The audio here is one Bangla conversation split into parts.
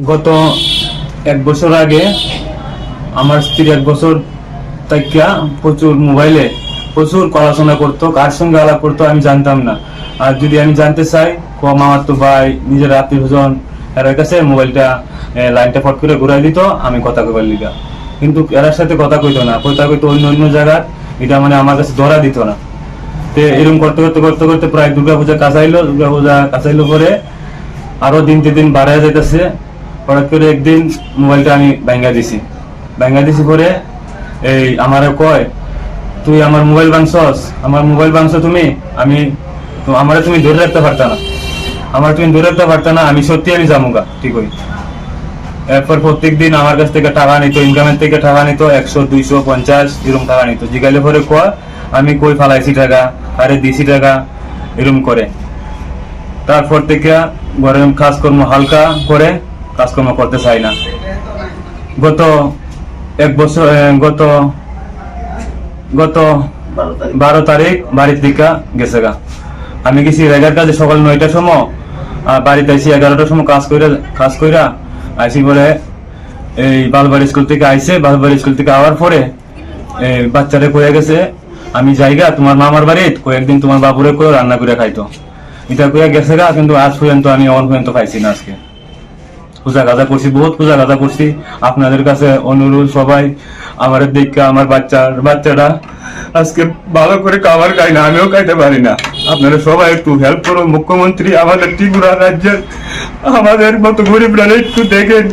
গত 1 বছর আগে আমার স্ত্রী 1 বছর থেকে প্রচুর মোবাইলে প্রচুর পড়াশোনা করতো, কার সঙ্গে আলাপ করতো আমি জানতাম না। আর যদি আমি জানতে চাই আমার তো ভাই নিজের আত্মীয় স্বজন এর কাছে মোবাইলটা লাইনটা ফট করে ঘুরাই দিত, আমি কথা কইবার লিগা। কিন্তু এর সাথে কথা কইতো না, কথা কইতো অন্য অন্য জায়গায়, এটা মানে আমার কাছে ধরা দিত না। তো এরকম করতে করতে করতে করতে প্রায় দুর্গাপূজা কাছাইলো পরে আরো দিন বাড়ায় যাইতেছে। হঠাৎ করে একদিন মোবাইলটা আমি ভাঙ্গা দিছি পরে এই আমারে কয়, তুই আমার মোবাইল ভাঙছ তুমি, আমারে তুমি ধরে রাখতে পারতা না, আমি সত্যি আমি যামুগা ঠিক হই। এরপর প্রত্যেকদিন আমার কাছ থেকে টাকা নিত, ইনকামের থেকে টাকা নিত, 100, 200, 50 এরকম টাকা নিত। জিগাইলে পরে কয় আমি কই ফালাইছি টাকা, আরে দিছি টাকা, এরকম করে। তারপর থেকে ঘরে কাজকর্ম হালকা করে কাজকর্ম করতে চাই না। গত 12 তারিখ বাড়ির দিকে গেছে গা। আমি গেছি রেগার কাজে সকাল 9টার সময়, আর বাড়িতে আইসি 11টার সময় কাজ কইরা আইসি পরে এই বালবাড়ি স্কুল থেকে আওয়ার পরে বাচ্চারে কয়ে গেছে আমি যাইগা তোমার মামার বাড়ি, কয়েকদিন তোমার বাবুরে কয়ে রান্না করে খাইতো, এটা কয়ে গেছে গা। কিন্তু আজ পর্যন্ত আমি পর্যন্ত পাইছি না। আজকে বহুত পূজা গাজা করছি। আপনাদের কাছে অনুরোধ, সবাই আমার দেখে আমার বাচ্চাটা আজকে ভালো করে খাবার খাই না, আমিও খাইতে পারি না। আপনারা সবাই একটু হেল্প করুন। মুখ্যমন্ত্রী আমাদের ত্রিপুরা রাজ্যের আমাদের মতো গরিবরা একটু দেখেন।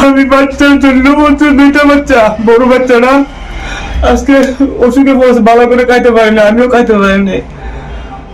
আমি বাচ্চার জন্য বলছি, 2টা বাচ্চা, বড় বাচ্চাটা আজকে অসুখে ভালো করে খাইতে পারি না, আমিও খাইতে পারি না।